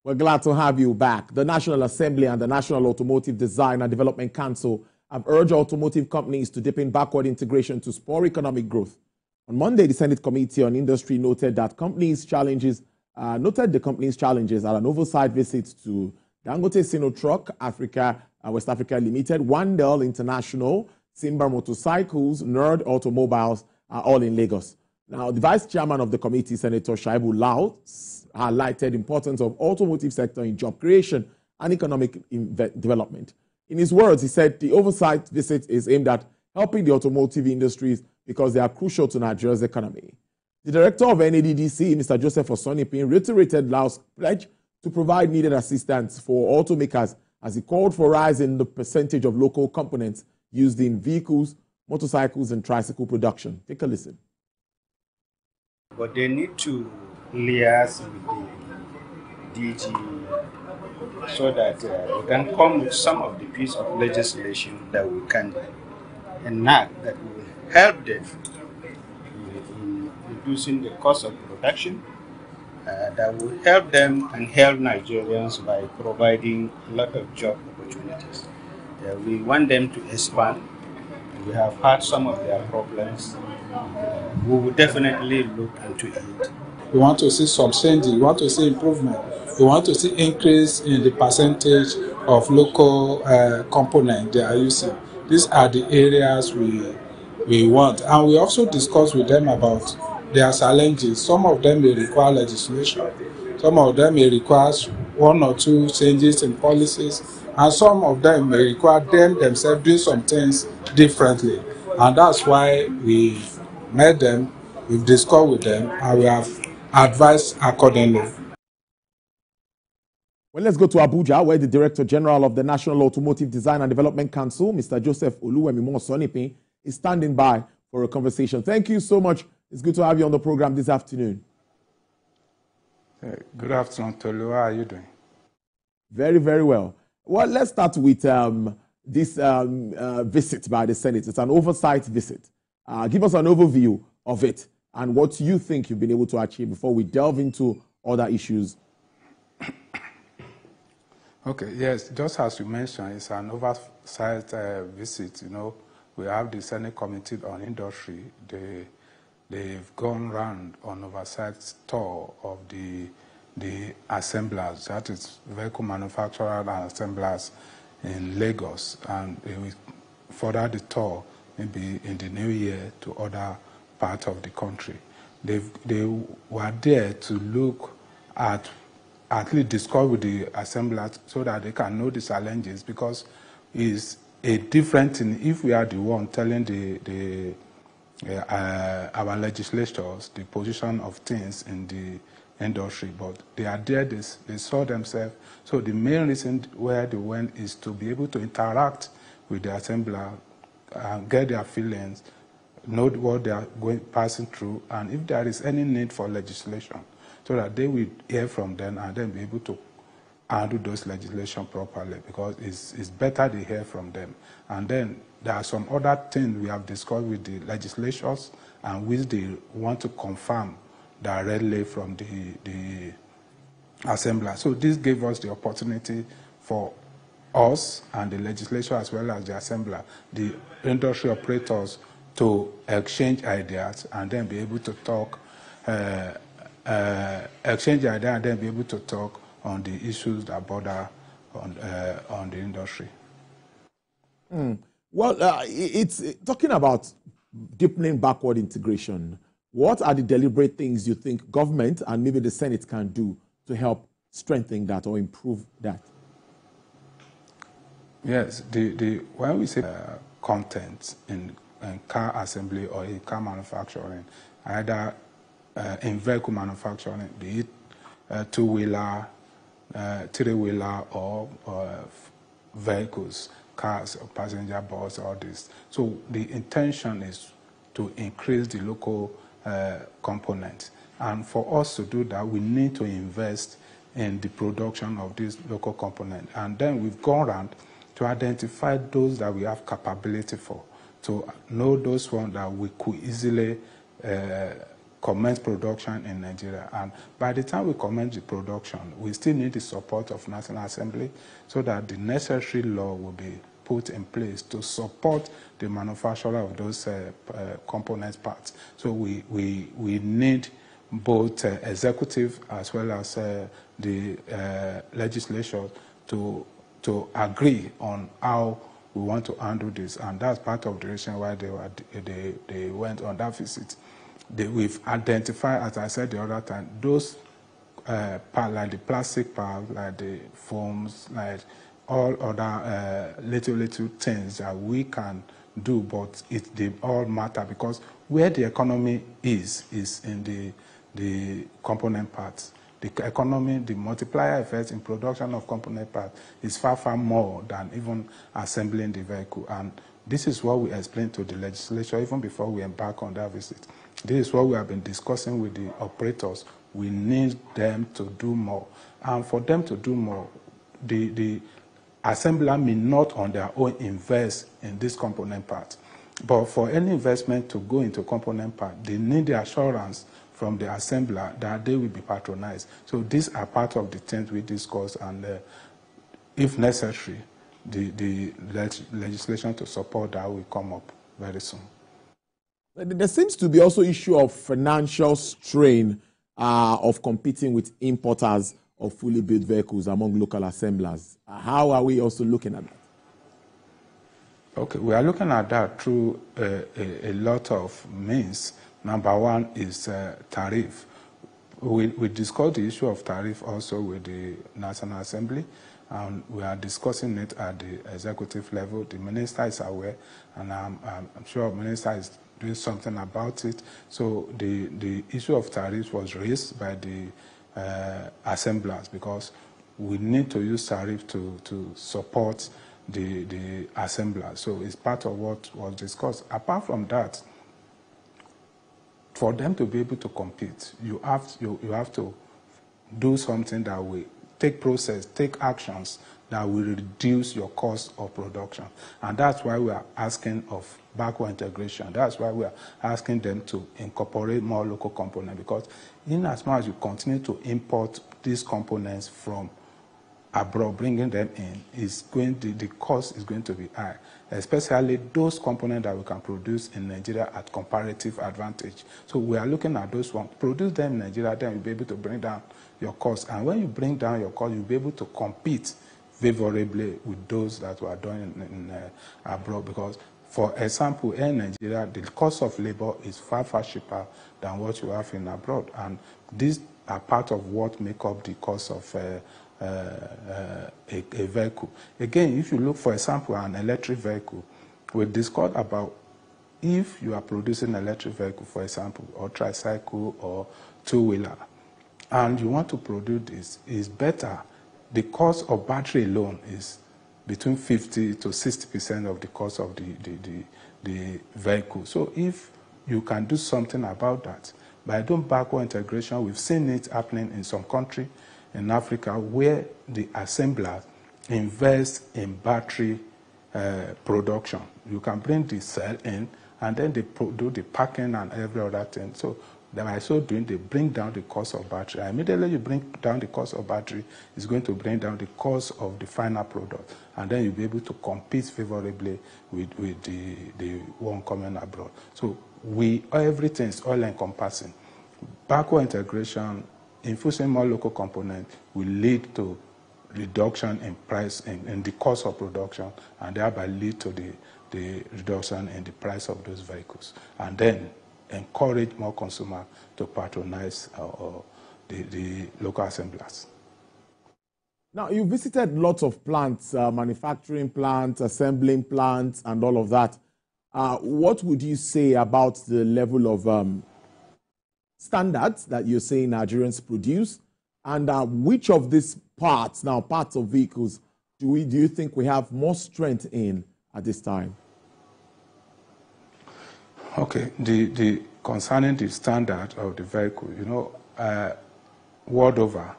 We're glad to have you back. The National Assembly and the National Automotive Design and Development Council have urged automotive companies to deepen backward integration to spur economic growth. On Monday, the Senate Committee on Industry noted the company's challenges at an oversight visit to Dangote Sinotruck Africa, West Africa Limited, Wandel International, Simba Motorcycles, Nerd Automobiles are all in Lagos. Now, the Vice Chairman of the committee, Senator Shaibu Lau, highlighted the importance of automotive sector in job creation and economic development. In his words, he said the oversight visit is aimed at helping the automotive industries because they are crucial to Nigeria's economy. The director of NADDC, Mr. Joseph Osonipin, reiterated Lau's pledge to provide needed assistance for automakers as he called for a rise in the percentage of local components used in vehicles, motorcycles, and tricycle production. Take a listen. But they need to liaise with the DG so that we can come with some of the piece of legislation that we can enact that will help them in reducing the cost of production, that will help them and help Nigerians by providing a lot of job opportunities. We want them to expand. We have had some of their problems. We will definitely look into it. We want to see some changes. We want to see improvement. We want to see increase in the percentage of local component they are using. These are the areas we want. And we also discuss with them about their challenges. Some of them may require legislation. Some of them may require one or two changes in policies. And some of them may require them themselves doing some things differently. And that's why we met them, we've discussed with them, and we have advised accordingly. Well, let's go to Abuja, where the Director General of the National Automotive Design and Development Council, Mr. Joseph Oluwemimo Osonipin, is standing by for a conversation. Thank you so much. It's good to have you on the program this afternoon. Good afternoon, Tolu. How are you doing? Very, very well. Well, let's start with this visit by the Senate. It's an oversight visit. Give us an overview of it and what you think you've been able to achieve before we delve into other issues. Okay, yes, just as you mentioned, it's an oversight visit. You know, we have the Senate Committee on Industry. They've gone round on oversight tour of the assemblers, that is vehicle manufacturers and assemblers in Lagos, and they will further the tour maybe in the new year to other parts of the country. They were there to look at least discuss with the assemblers so that they can know the challenges, because it's a different thing if we are the one telling our legislators the position of things in the industry, but they are there, they saw themselves. So the main reason where they went is to be able to interact with the assembler, get their feelings, know what they are passing through, and if there is any need for legislation, so that they will hear from them and then be able to handle those legislation properly, because it's better they hear from them. And then there are some other things we have discussed with the legislators and which they want to confirm directly from the assembler. So this gave us the opportunity for us and the legislature as well as the assembler, the industry operators, to exchange ideas and then be able to talk, on the issues that border on the industry. Well, it's talking about deepening backward integration. What are the deliberate things you think government and maybe the Senate can do to help strengthen that or improve that? Yes, when we say content in car assembly or in car manufacturing, either in vehicle manufacturing, be it two-wheeler, three-wheeler, or vehicles, cars, or passenger bus, all this. So the intention is to increase the local component. And for us to do that, we need to invest in the production of this local component. And then we've gone around to identify those that we have capability for, to know those ones that we could easily commence production in Nigeria. And by the time we commence the production, we still need the support of National Assembly so that the necessary law will be put in place to support the manufacturer of those component parts. So we need both executive as well as the legislature to agree on how we want to handle this, and that's part of the reason why they went on that visit. We've identified, as I said the other time, those parts like the plastic parts, like the foams, like all other little things that we can do, but they all matter because where the economy is in the component parts. The economy, the multiplier effect in production of component parts is far, far more than even assembling the vehicle. And this is what we explained to the legislature even before we embark on that visit. This is what we have been discussing with the operators. We need them to do more. And for them to do more, the assembler may not on their own invest in this component part. But for any investment to go into component part, they need the assurance from the assembler that they will be patronized. So these are part of the things we discussed, and if necessary, the legislation to support that will come up very soon. There seems to be also issue of financial strain of competing with importers of fully built vehicles among local assemblers. How are we also looking at that? Okay, we are looking at that through a lot of means. Number one is tariff. We discussed the issue of tariff also with the National Assembly, and we are discussing it at the executive level. The minister is aware, and I'm sure the minister is doing something about it. So the issue of tariff was raised by the assemblers because we need to use tariff to support the assemblers. So it's part of what was discussed. Apart from that, for them to be able to compete, you have to do something that will take actions that will reduce your cost of production. And that's why we are asking of backward integration. That's why we are asking them to incorporate more local components, because in as much as you continue to import these components from abroad, bringing them in, the cost is going to be high, especially those components that we can produce in Nigeria at comparative advantage. So we are looking at those ones. Produce them in Nigeria, then you'll be able to bring down your cost. And when you bring down your cost, you'll be able to compete favorably with those that we are doing in abroad. Because, for example, in Nigeria, the cost of labor is far, far cheaper than what you have in abroad. And these are part of what make up the cost of a vehicle. Again, if you look, for example, an electric vehicle, we discussed about if you are producing an electric vehicle, for example, or tricycle or two-wheeler, and you want to produce this, is better. The cost of battery alone is between 50 to 60% of the cost of the vehicle. So if you can do something about that, by doing backward integration, we've seen it happening in some countries in Africa where the assemblers invest in battery production. You can bring the cell in, and then they do the packing and every other thing. So by so doing, they bring down the cost of battery. Immediately you bring down the cost of battery, it's going to bring down the cost of the final product. And then you'll be able to compete favorably with the one coming abroad. So everything is all-encompassing. Backward integration, infusing more local components will lead to reduction in price in the cost of production, and thereby lead to the reduction in the price of those vehicles. And then encourage more consumers to patronize the local assemblers. Now, you visited lots of plants, manufacturing plants, assembling plants, and all of that. What would you say about the level of standards that you're saying Nigerians produce? And which of these parts of vehicles, do you think we have more strength in at this time? Okay, concerning the standard of the vehicle, world over,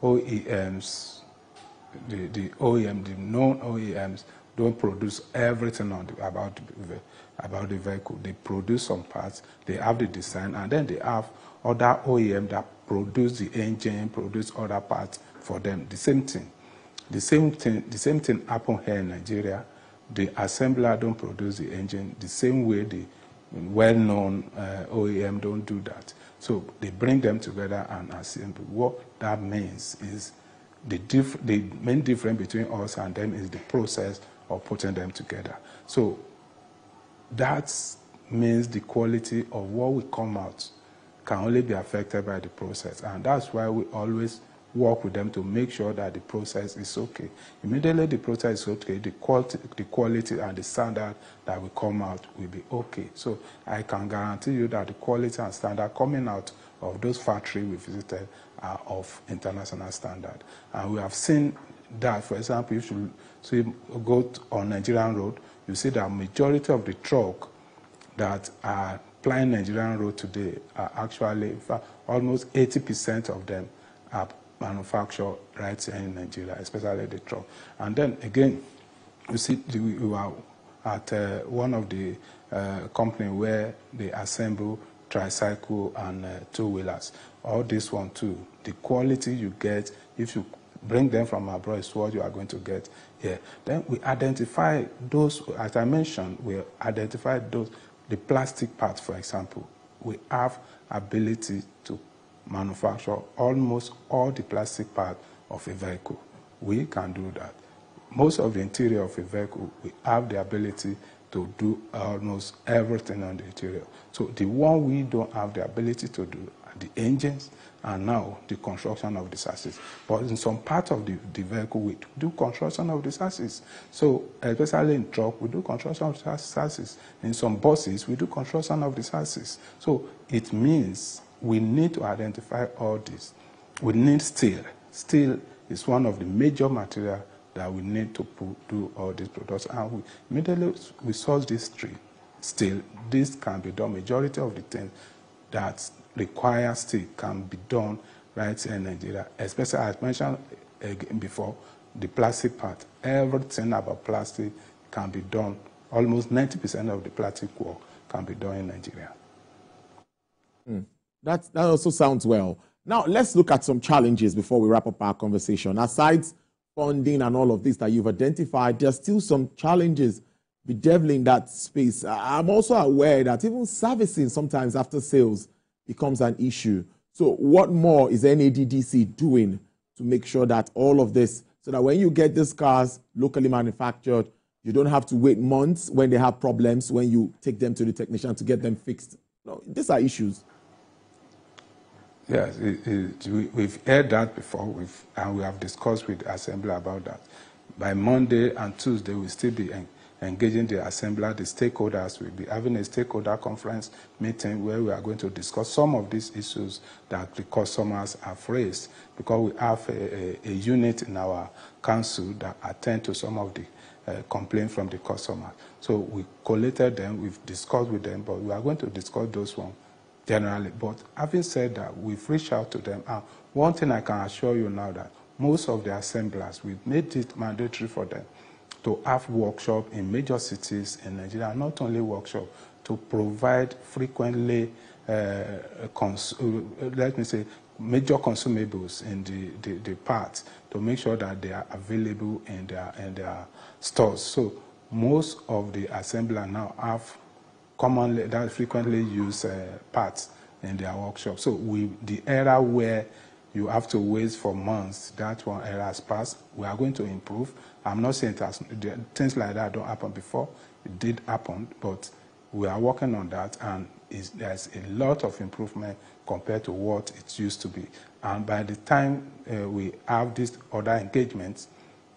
OEMs, the known OEMs don't produce everything about the vehicle. They produce some parts, they have the design, and then they have other OEM that produce the engine, produce other parts for them. The same thing. The same thing happen here in Nigeria. The assembler don't produce the engine the same way the well-known OEM don't do that. So they bring them together and assemble. What that means is the main difference between us and them is the process of putting them together. So that means the quality of what will come out can only be affected by the process. And that's why we always work with them to make sure that the process is okay. Immediately the process is okay, the quality and the standard that will come out will be okay. So I can guarantee you that the quality and standard coming out of those factories we visited are of international standard. And we have seen that, for example, if you go on Nigerian road, you see that majority of the truck that are plying Nigerian road today are actually, in fact, almost 80% of them are manufactured right here in Nigeria, especially the truck. And then again, you see, we are at one of the company where they assemble tricycle and two-wheelers. All this one too, the quality you get if you bring them from abroad is what you are going to get here. Then we identify those, as I mentioned, we identify those, the plastic parts, for example. We have ability to manufacture almost all the plastic parts of a vehicle. We can do that. Most of the interior of a vehicle, we have the ability to do almost everything on the interior. So the one we don't have the ability to do are the engines and now the construction of the chassis. But in some part of the vehicle, we do construction of the chassis. So especially in truck, we do construction of the chassis. In some buses, we do construction of the chassis. So it means we need to identify all this. We need steel. Steel is one of the major materials that we need to do all these products. And we immediately we source this steel. This can be done. Majority of the things that require steel can be done right here in Nigeria. Especially, as mentioned again before, the plastic part. Everything about plastic can be done. Almost 90% of the plastic work can be done in Nigeria. That also sounds well. Now, let's look at some challenges before we wrap up our conversation. Aside funding and all of this that you've identified, there's still some challenges bedeviling that space. I'm also aware that even servicing sometimes after sales becomes an issue. So what more is NADDC doing to make sure that all of this, so that when you get these cars locally manufactured, you don't have to wait months when they have problems, when you take them to the technician to get them fixed? No, these are issues. Yes, we've heard that before, and we have discussed with the assembler about that. By Monday and Tuesday, we'll still be engaging the assembler, the stakeholders. We'll be having a stakeholder conference meeting where we are going to discuss some of these issues that the customers have raised, because we have a unit in our council that attend to some of the complaints from the customers. So we collated them, we've discussed with them, but we are going to discuss those ones generally. But having said that, we've reached out to them. And one thing I can assure you now, that most of the assemblers, we've made it mandatory for them to have workshop in major cities in Nigeria, not only workshop, to provide frequently, let me say, major consumables in the parts to make sure that they are available in their stores. So most of the assembler now have commonly, that frequently used parts in their workshop. So the era where you have to wait for months, that one era has passed. We are going to improve. I'm not saying things like that don't happen before. It did happen, but we are working on that, and there's a lot of improvement compared to what it used to be. And by the time we have these other engagements,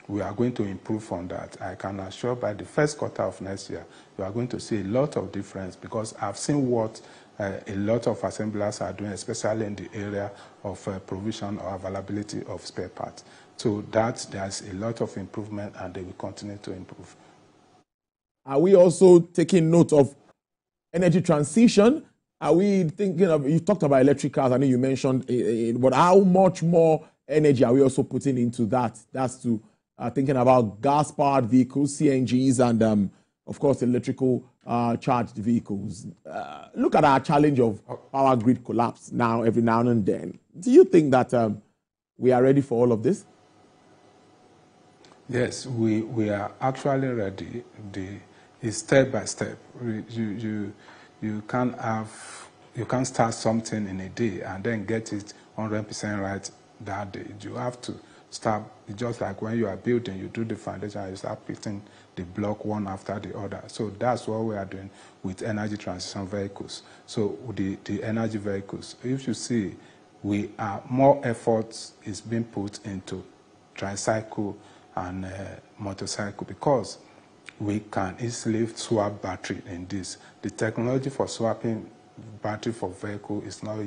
we are going to improve on that. I can assure by the first quarter of next year, we are going to see a lot of difference, because I've seen what a lot of assemblers are doing, especially in the area of provision or availability of spare parts. So that there's a lot of improvement, and they will continue to improve. Are we also taking note of energy transition? Are we thinking of, you talked about electric cars, I know you mentioned, but how much more energy are we also putting into that? That's to thinking about gas-powered vehicles, CNGs, and of course, electrical charged vehicles. Look at our challenge of power grid collapse now, every now and then. Do you think that we are ready for all of this? Yes, we are actually ready. It's step by step. You can't start something in a day and then get it 100% right that day. You have to start, just like when you are building, you do the foundation, you start putting the block one after the other. So that's what we are doing with energy transition vehicles. So the energy vehicles, if you see, more effort is being put into tricycle and motorcycle because we can easily swap battery in this. The technology for swapping battery for vehicle is not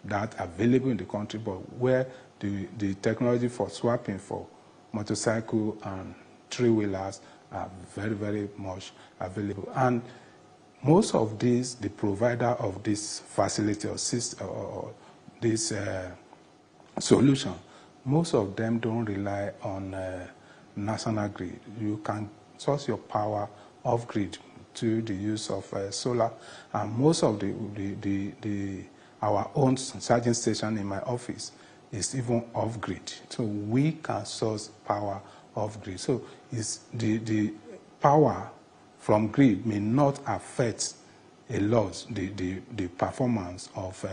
that available in the country, but where the technology for swapping for motorcycle and three-wheelers are very, very much available. And most of these, the provider of this facility or system or this solution, most of them don't rely on national grid. You can source your power off grid to the use of solar, and most of our own charging station in my office is even off grid. So we can source power off grid. So the power from grid may not affect a lot the performance of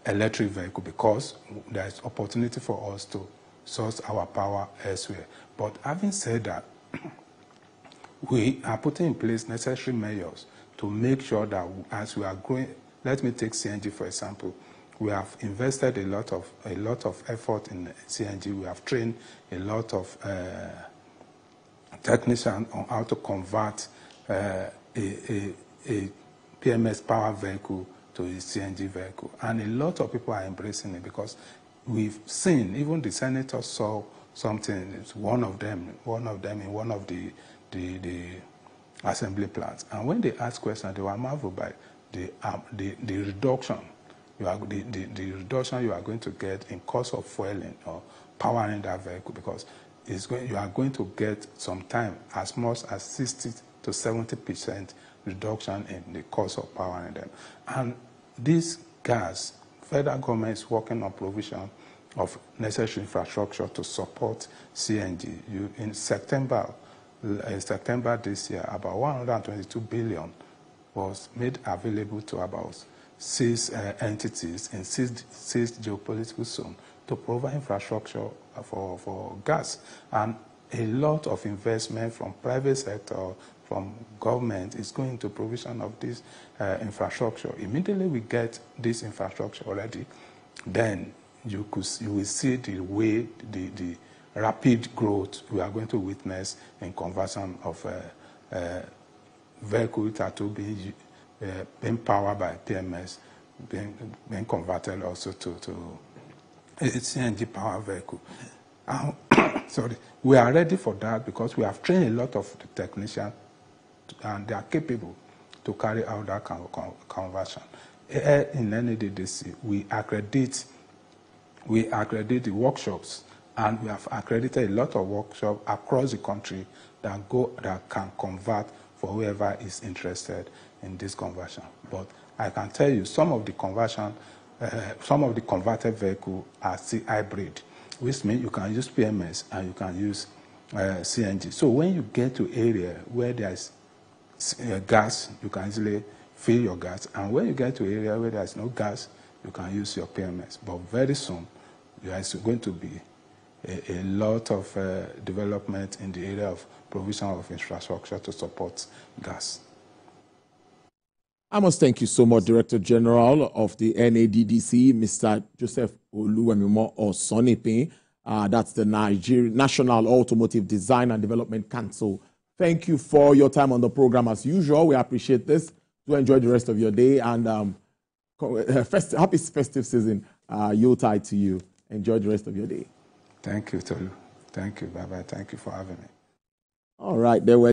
electric vehicle because there is opportunity for us to source our power elsewhere. But having said that, we are putting in place necessary measures to make sure that as we are growing, let me take CNG for example. We have invested a lot of effort in CNG. We have trained a lot of technicians on how to convert a PMS power vehicle to a CNG vehicle. And a lot of people are embracing it because we've seen, even the senators saw something, it's one of them in one of the assembly plants. And when they asked questions, they were marveled by the reduction. The reduction you are going to get in cost of fueling or powering that vehicle because you are going to get sometime as much as 60 to 70% reduction in the cost of powering them. And this gas, federal government is working on provision of necessary infrastructure to support CNG. In September this year, about 122 billion was made available to about 6 entities in 6 geopolitical zones to provide infrastructure for gas. And a lot of investment from private sector, from government is going to provision of this infrastructure. Immediately we get this infrastructure already, then you will see the way the rapid growth we are going to witness in conversion of vehicles that will be being powered by PMS, being converted also to a CNG power vehicle. Sorry, we are ready for that because we have trained a lot of the technicians and they are capable to carry out that conversion. In NADDC, we accredit the workshops, and we have accredited a lot of workshops across the country that can convert for whoever is interested in this conversion. But I can tell you some of the converted vehicles are still hybrid, which means you can use PMS and you can use CNG. So when you get to area where there is gas, you can easily fill your gas. And when you get to area where there is no gas, you can use your PMS. But very soon, there is going to be a lot of development in the area of provision of infrastructure to support gas. I must thank you so much, Director General of the NADDC, Mr. Joseph Oluwemimo Osonipe. That's the National Automotive Design and Development Council. Thank you for your time on the program as usual. We appreciate this. Do enjoy the rest of your day, and happy festive season. Yuletide to you. Enjoy the rest of your day. Thank you, Tolu. Thank you. Bye-bye. Thank you for having me. All right. There were